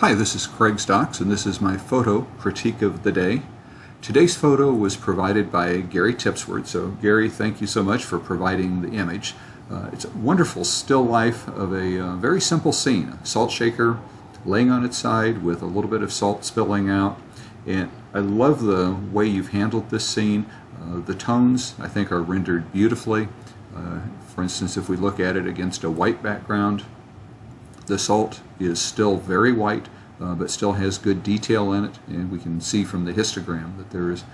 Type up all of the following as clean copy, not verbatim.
Hi, this is Craig Stocks, and this is my photo critique of the day. Today's photo was provided by Gary Tipsworth. So Gary, thank you so much for providing the image. It's a wonderful still life of a very simple scene. A salt shaker laying on its side with a little bit of salt spilling out. And I love the way you've handled this scene. The tones, I think, are rendered beautifully. For instance, if we look at it against a white background, the salt is still very white, but still has good detail in it, and we can see from the histogram that there is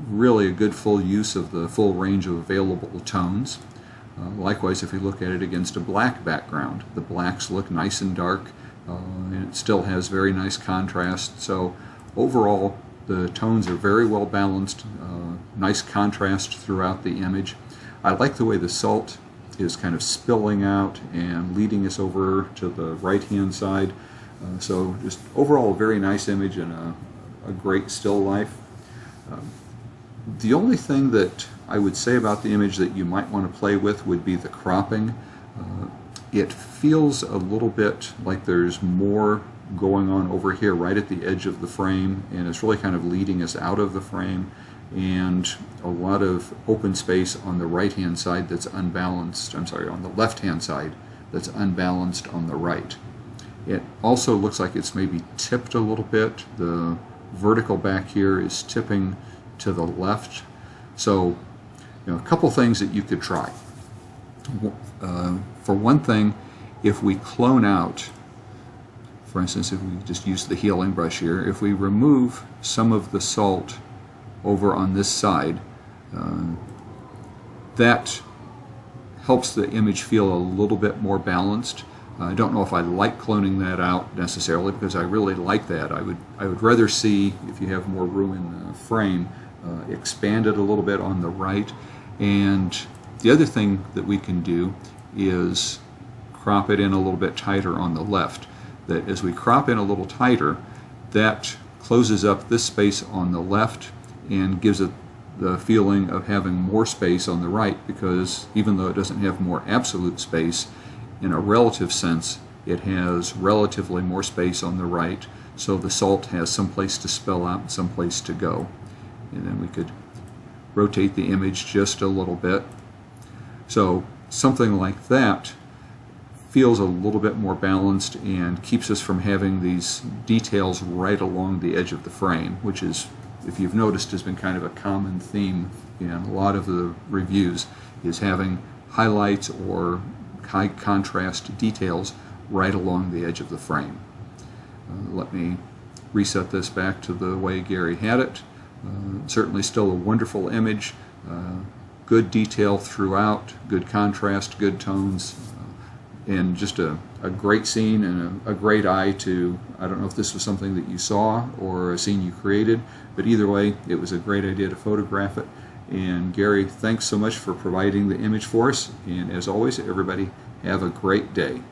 really a good full use of the full range of available tones. Likewise, if we look at it against a black background, the blacks look nice and dark, and it still has very nice contrast. So overall, the tones are very well balanced, nice contrast throughout the image. I like the way the salt is kind of spilling out and leading us over to the right-hand side. So just overall a very nice image and a great still life. The only thing that I would say about the image that you might want to play with would be the cropping. It feels a little bit like there's more going on over here right at the edge of the frame, and it's really kind of leading us out of the frame, and a lot of open space on the right hand side that's unbalanced, on the left hand side that's unbalanced on the right. It also looks like it's maybe tipped a little bit. The vertical back here is tipping to the left. So, a couple things that you could try. For one thing, if we clone out, for instance, if we just use the healing brush here, if we remove some of the salt over on this side, that helps the image feel a little bit more balanced. I don't know if I like cloning that out necessarily, because I really like that. I would rather see, if you have more room in the frame, expand it a little bit on the right. And the other thing that we can do is crop it in a little bit tighter on the left. That as we crop in a little tighter, that closes up this space on the left and gives it the feeling of having more space on the right, because even though it doesn't have more absolute space, in a relative sense, it has relatively more space on the right, so the salt has some place to spill out and some place to go. And then we could rotate the image just a little bit. So something like that feels a little bit more balanced and keeps us from having these details right along the edge of the frame, which is, if you've noticed, has been kind of a common theme in a lot of the reviews, is having highlights or high contrast details right along the edge of the frame. Let me reset this back to the way Gary had it. Certainly still a wonderful image, good detail throughout, good contrast, good tones, and just a great scene and a great eye to, I don't know if this was something that you saw or a scene you created, but either way, it was a great idea to photograph it. And Gary, thanks so much for providing the image for us. And as always, everybody have a great day.